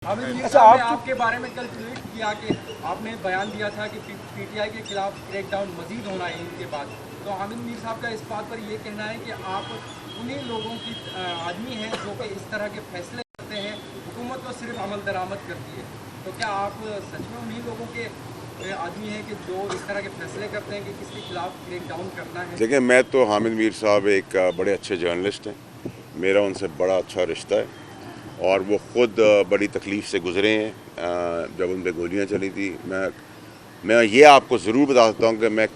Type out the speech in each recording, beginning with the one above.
अच्छा, आप आपके बारे में कल ट्वीट किया कि आपने बयान दिया था कि पीटीआई के खिलाफ क्रैकडाउन मजीद होना है इनके बाद। तो हामिद मीर साहब का इस बात पर ये कहना है कि आप उन्हीं लोगों की आदमी हैं जो कि इस तरह के फैसले करते हैं, हुकूमत तो सिर्फ अमल दरामद करती है। तो क्या आप सच में उन्हीं लोगों के आदमी हैं कि जो इस तरह के फैसले करते हैं कि किसके खिलाफ क्रैकडाउन करना है? देखिए, मैं तो हामिद मीर साहब एक बड़े अच्छे जर्नलिस्ट हैं, मेरा उनसे बड़ा अच्छा रिश्ता है और वो ख़ुद बड़ी तकलीफ़ से गुज़रे हैं जब उन पर गोलियाँ चली थी। मैं ये आपको ज़रूर बता सकता हूँ कि मैं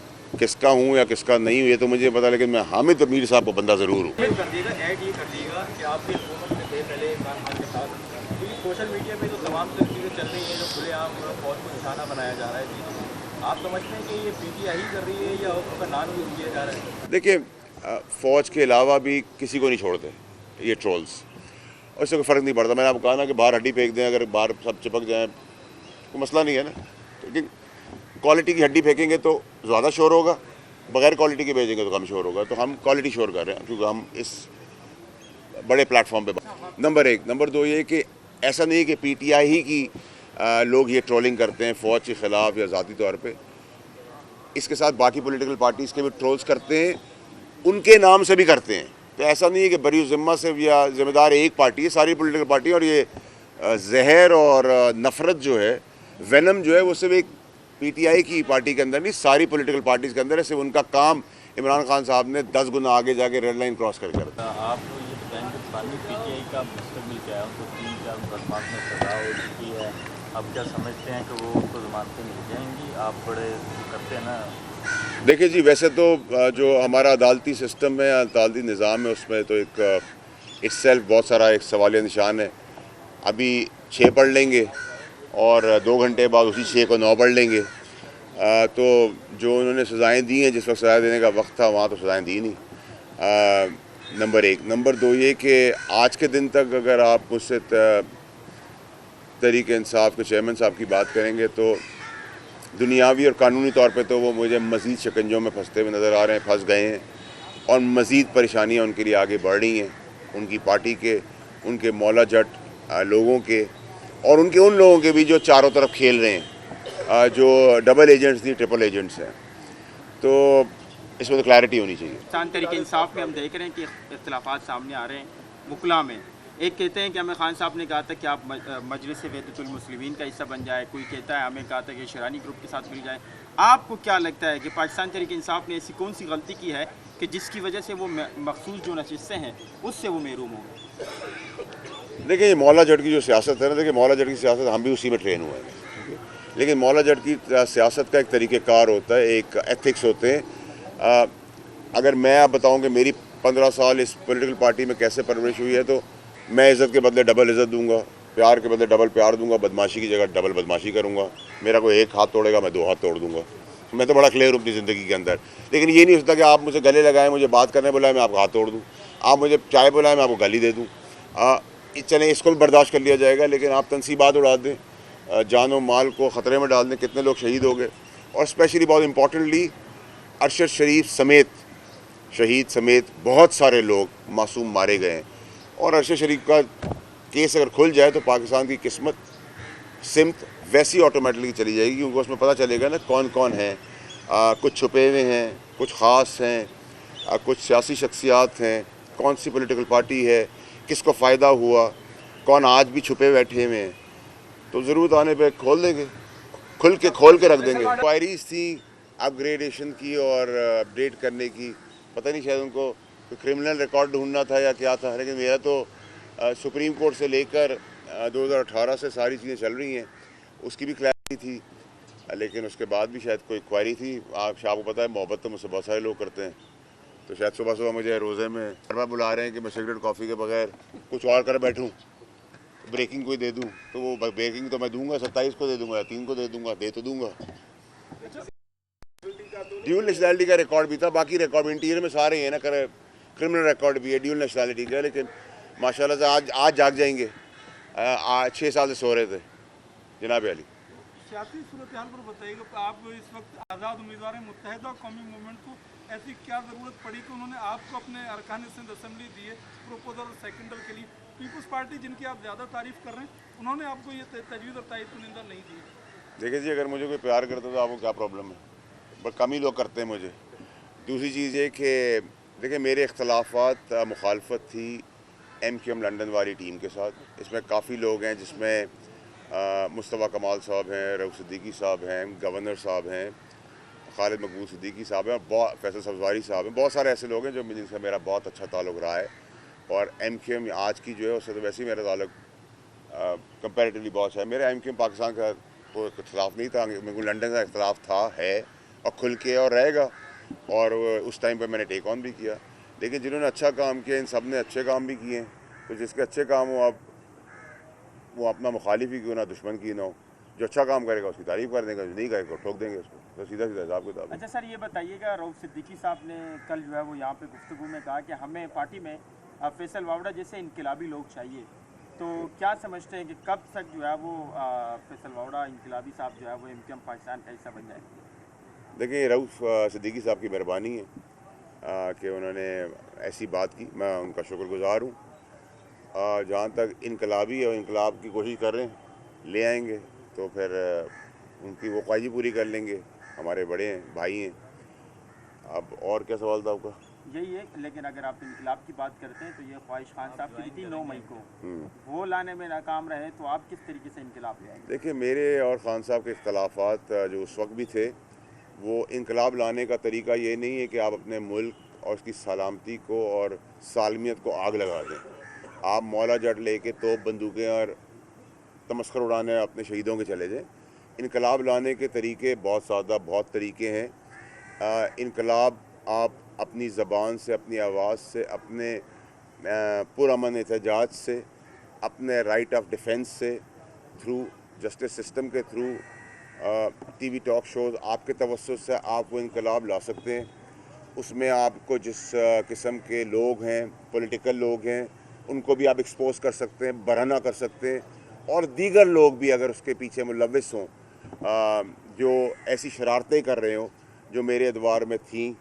किसका हूँ या किसका नहीं हूँ ये तो मुझे पता, लेकिन मैं हामिद मीर साहब को बंदा ज़रूर हूँ। कर दिएगा, ऐड ये कर दिएगा कि आप भी हुकूमत में थे पहले इमरान खान के साथ, क्योंकि सोशल मीडिया पे तो तमाम चीज़ें चल रही हैं जो खुलेआम फौज को निशाना बनाया जा रहा है। जी, आप समझते हैं कि ये पीटीआई ही कर रही है या उसका नाम यूज़ किया जा रहा है? देखिए, फ़ौज के अलावा भी किसी को नहीं छोड़ते ये ट्रोल्स, और इससे कोई फ़र्क नहीं पड़ता। मैंने आपको कहा ना कि बाहर हड्डी फेंक दें, अगर बाहर सब चिपक जाएँ कोई मसला नहीं है ना, लेकिन क्वालिटी की हड्डी फेंकेंगे तो ज़्यादा शोर होगा, बगैर क्वालिटी के भेजेंगे तो कम शोर होगा। तो हम क्वालिटी शोर कर रहे हैं क्योंकि हम इस बड़े प्लेटफॉर्म पे। नंबर एक। नंबर दो ये कि ऐसा नहीं है कि पीटीआई ही की लोग ये ट्रोलिंग करते हैं फ़ौज के ख़िलाफ़ या ज़ाती तौर पे। इसके साथ बाकी पॉलिटिकल पार्टीज़ के भी ट्रोल्स करते हैं, उनके नाम से भी करते हैं। तो ऐसा नहीं है कि बरी ज़िम्मा से या ज़िम्मेदार एक पार्टी है, सारी पॉलिटिकल पार्टी। और ये जहर और नफ़रत जो है, वेनम जो है, वो सिर्फ एक पीटीआई की पार्टी के अंदर नहीं, सारी पॉलिटिकल पार्टीज़ के अंदर है। सिर्फ उनका काम इमरान खान साहब ने 10 गुना आगे जाके रेड लाइन क्रॉस कर कर। आप ये बताएंगे पानी पीटीआई का मुस्तकबिल क्या है? उनको 3-4 मुकदमात में सजा हो चुकी है, अब क्या समझते हैं कि वो उनको ज़मानतें मिल जाएंगी? आप बड़े करते हैं ना। देखिए जी, वैसे तो जो हमारा अदालती सिस्टम है, अदालती निज़ाम है, उसमें तो एक इट्सेल्फ बहुत सारा एक सवालिया निशान है। अभी 6 पढ़ लेंगे और 2 घंटे बाद उसी 6 को 9 पढ़ लेंगे। तो जो उन्होंने सज़ाएँ दी हैं, जिस वक्त सज़ा देने का वक्त था वहाँ तो सज़ाएँ दी नहीं। नंबर एक। नंबर दो ये कि आज के दिन तक अगर आप मुझसे तहरीक इंसाफ के चेयरमैन साहब की बात करेंगे तो दुनियावी और कानूनी तौर पे तो वो मुझे मज़ीद शिकंजों में फंसते हुए नज़र आ रहे हैं, फंस गए हैं और मज़ीद परेशानियाँ उनके लिए आगे बढ़ रही हैं, उनकी पार्टी के, उनके मौला जट लोगों के और उनके उन लोगों के भी जो चारों तरफ खेल रहे हैं, जो डबल एजेंट्स नहीं ट्रिपल एजेंट्स हैं। तो इसमें तो क्लैरिटी होनी चाहिए। किसान तहरीक इंसाफ में हम देख रहे हैं कि इख्तिलाफात सामने आ रहे हैं मुकला में। एक कहते हैं कि हमें खान साहब ने कहा था कि आप मजलिस वहदतुल मुस्लिमीन का हिस्सा बन जाए, कोई कहता है हमें कहा था कि शरानी ग्रुप के साथ मिल जाए। आपको क्या लगता है कि पाकिस्तान तहरीक इंसाफ ने ऐसी कौन सी गलती की है कि जिसकी वजह से वो मखसूस जो नशिस्तें हैं उससे वो महरूम हो गए? देखिए, ये मौला जट की जो सियासत है ना, देखिए मौला जट की सियासत हम भी उसी में ट्रेन हुए हैं, लेकिन मौला जट की सियासत का एक तरीक़ेकार होता है, एक एथिक्स होते हैं। अगर मैं आप बताऊं कि मेरी 15 साल इस पॉलिटिकल पार्टी में कैसे परवरिश हुई है, तो मैं इज़्ज़त के बदले डबल इज़्ज़त दूंगा, प्यार के बदले डबल प्यार दूंगा, बदमाशी की जगह डबल बदमाशी करूंगा। मेरा कोई एक हाथ तोड़ेगा, मैं 2 हाथ तोड़ दूंगा। मैं तो बड़ा क्लियर हूँ अपनी ज़िंदगी के अंदर। लेकिन ये नहीं होता कि आप मुझे गले लगाएं, मुझे बात करने बुलाएं, मैं आपका हाथ तोड़ दूँ, आप मुझे चाय बुलाएं, मैं आपको गाली दे दूँ। चलें, इसको भी बर्दाश्त कर लिया जाएगा, लेकिन आप तनसीबात उड़ा दें, जान और माल को ख़तरे में डाल दें, कितने लोग शहीद हो गए। और स्पेशली बहुत इम्पॉर्टेंटली अरशद शरीफ समेत, शहीद समेत बहुत सारे लोग मासूम मारे गए हैं। और अरशद शरीफ का केस अगर खुल जाए तो पाकिस्तान की किस्मत सिमत वैसी ऑटोमेटिकली चली जाएगी, क्योंकि उसमें पता चलेगा ना कौन कौन है। कुछ छुपे हुए हैं, कुछ ख़ास हैं, कुछ सियासी शख्सियात हैं, कौन सी पॉलिटिकल पार्टी है, किसको फ़ायदा हुआ, कौन आज भी छुपे बैठे हुए हैं। तो ज़रूरत आने पे खोल देंगे, खोल के रख देंगे। इंक्वायरीज थी अपग्रेडेशन की और अपडेट करने की, पता नहीं शायद उनको कोई क्रिमिनल रिकॉर्ड ढूंढना था या क्या था, लेकिन मेरा तो सुप्रीम कोर्ट से लेकर 2018 से सारी चीज़ें चल रही हैं, उसकी भी क्लैरिटी थी। लेकिन उसके बाद भी शायद कोई क्वारी थी। आपको पता है, मोहब्बत तो मुझसे बहुत सारे लोग करते हैं, तो शायद सुबह सुबह मुझे रोज़े में बार बुला रहे हैं कि मैं सिगरेट कॉफ़ी के बगैर कुछ और कर बैठूँ, ब्रेकिंग कोई दे दूँ। तो वो ब्रेकिंग तो मैं दूंगा, 27 को दे दूंगा या 3 को दे दूंगा, दे तो दूंगा। ड्यूल नेशनैलिटी का रिकॉर्ड भी था, बाकी रिकॉर्ड इंटीरियर में सारे हैं ना, क्रिमिनल रिकॉर्ड भी है ड्यूल नेशनैलिटी का। लेकिन माशाल्लाह से आज जाग जाएंगे। 6 साल से सो रहे थे जनाब अली। सियासी सूरत हाल पर बताइएगा, आप इस वक्त आज़ाद उम्मीदवार हैं, मुत्तहिदा कौमी मूवमेंट को ऐसी क्या ज़रूरत पड़ी कि उन्होंने आपको अपने अरकान सिंध असेंबली दिए प्रपोजल और सेकेंडर के लिए? पीपल्स पार्टी जिनकी आप ज़्यादा तारीफ कर रहे हैं, उन्होंने आपको ये तजवीज़ और तायद कुनिंदा नहीं दी। देखिए जी, अगर मुझे कोई प्यार करता तो आपको क्या प्रॉब्लम है, बट कम ही लोग करते हैं मुझे। दूसरी चीज़ ये कि देखिए मेरे इख्तलाफात मुखालफत थी MQM लंदन वाली टीम के साथ। इसमें काफ़ी लोग हैं, जिसमें मुस्तफ़ा कमाल साहब हैं, रऊफ़ सिद्दीकी साहब हैं, गवर्नर साहब हैं, खालिद मकबूल सिद्दीकी साहब हैं, और बहुत फैसल सब्ज़वारी साहब हैं। बहुत सारे ऐसे लोग हैं जो जिनसे मेरा बहुत अच्छा ताल्लुक़ रहा है। और MQM आज की जो है उससे तो वैसे ही मेरा ताल्लुक़ कंपैरेटिवली बहुत अच्छा है। मेरा MQM पाकिस्तान का कोई इख्तलाफ नहीं था, मेरे को लंदन का इख्तलाफ था, है और खुल के और रहेगा। और उस टाइम पर मैंने टेक ऑन भी किया। लेकिन जिन्होंने अच्छा काम किया, इन सब ने अच्छे काम भी किए हैं। तो जिसके अच्छे काम हो, आप वो अपना मुखालिफ ही क्यों ना, दुश्मन की ना हो। जो अच्छा काम करेगा उसकी तारीफ़ कर देंगे, जो नहीं करेगा ठोक देंगे उसको। तो सीधा सीधा हिसाब किताब। अच्छा सर, ये बताइएगा, रऊफ़ सिद्दीकी साहब ने कल जो है वो यहाँ पे गुफ्तगू में कहा कि हमें पार्टी में फैसल वावड़ा जैसे इनकलाबी लोग चाहिए। तो क्या समझते हैं कि कब तक जो है वो फैसल वावड़ा इनकलाबी साहब जो है वो MQM पाकिस्तान का हिस्सा बन जाए? देखिए, रऊफ़ सिद्दीकी साहब की मेहरबानी है कि उन्होंने ऐसी बात की, मैं उनका शुक्रगुज़ार हूँ। जहाँ तक इनकलाबी और इनकलाब की कोशिश कर रहे हैं, ले आएंगे तो फिर उनकी वो ख्वाहिश पूरी कर लेंगे। हमारे बड़े हैं, भाई हैं। अब और क्या सवाल था आपका? यही है, लेकिन अगर आप इनकलाब की बात करते हैं तो ये ख्वाहिश खान साहब की थी 9 मई को, वो लाने में नाकाम रहे, तो आप किस तरीके से इनकलाब ले आएंगे? देखिए, मेरे और ख़ान साहब के इख्तलाफात जो उस वक्त भी थे, वो इनकलाब लाने का तरीका ये नहीं है कि आप अपने मुल्क और उसकी सलामती को और सालमियत को आग लगा दें। आप मौला जट लेके तोप बंदूकें और तमस्खर उड़ाने अपने शहीदों के चले जाएँ। इनकलाब लाने के तरीके बहुत सादा, बहुत तरीके हैं। इनकलाब आप अपनी ज़बान से, अपनी आवाज़ से, अपने पुरअमन एहतजाज से, अपने राइट ऑफ डिफेंस से, थ्रू जस्टिस सिस्टम के थ्रू, TV टॉक शोज़, आपके तवज्जुह से आप वो इनकलाब ला सकते हैं। उसमें आपको जिस किस्म के लोग हैं, पॉलिटिकल लोग हैं, उनको भी आप एक्सपोज कर सकते हैं, बरहना कर सकते हैं। और दीगर लोग भी अगर उसके पीछे मुलव्विस हों, जो ऐसी शरारतें कर रहे हों जो मेरे अदवार में थीं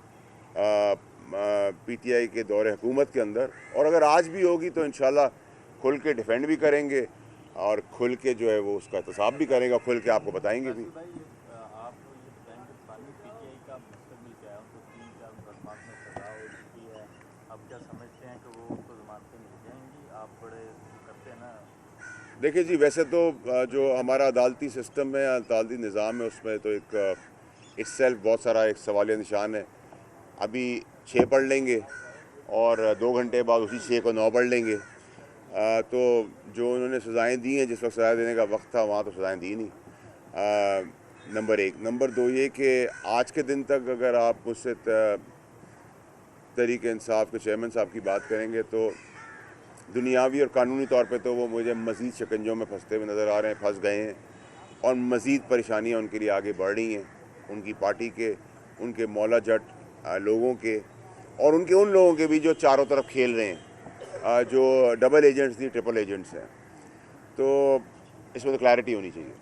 PTI के दौरे हुकूमत के अंदर, और अगर आज भी होगी तो इंशाल्लाह खुल के डिफेंड भी करेंगे और खुल के जो है वो उसका एहतसाब भी करेंगे, खुल के आपको बताएंगे भी। भाई, आप ये बताएंगे पानी PTI का मुस्तकबिल क्या है? उनको 3-4 मुकदमात में सजा हो चुकी है। अब क्या समझते हैं कि वो उनको ज़मानतें मिल जाएंगी? आप बड़े करते हैं ना। देखिए जी, वैसे तो जो हमारा अदालती सिस्टम है, अदालती निज़ाम है, उसमें तो एक इससेल्फ बहुत सारा एक सवालिया निशान है। अभी 6 पढ़ लेंगे और 2 घंटे बाद उसी 6 को 9 पढ़ लेंगे। तो जो उन्होंने सज़ाएँ दी हैं, जिस वक्त सज़ा देने का वक्त था, वहाँ तो सज़ाएँ दी नहीं। नंबर 1। नंबर 2 ये कि आज के दिन तक अगर आप मुझसे तहरीक इंसाफ के चेयरमैन साहब की बात करेंगे तो दुनियावी और कानूनी तौर पे तो वो मुझे मज़ीद शिकंजों में फंसते हुए नज़र आ रहे हैं, फंस गए हैं, और मज़ीद परेशानियाँ उनके लिए आगे बढ़ रही हैं। उनकी पार्टी के, उनके मौला जट लोगों के, और उनके उन लोगों के भी जो चारों तरफ खेल रहे हैं, जो डबल एजेंट्स नहीं, ट्रिपल एजेंट्स हैं। तो इसमें तो क्लैरिटी होनी चाहिए।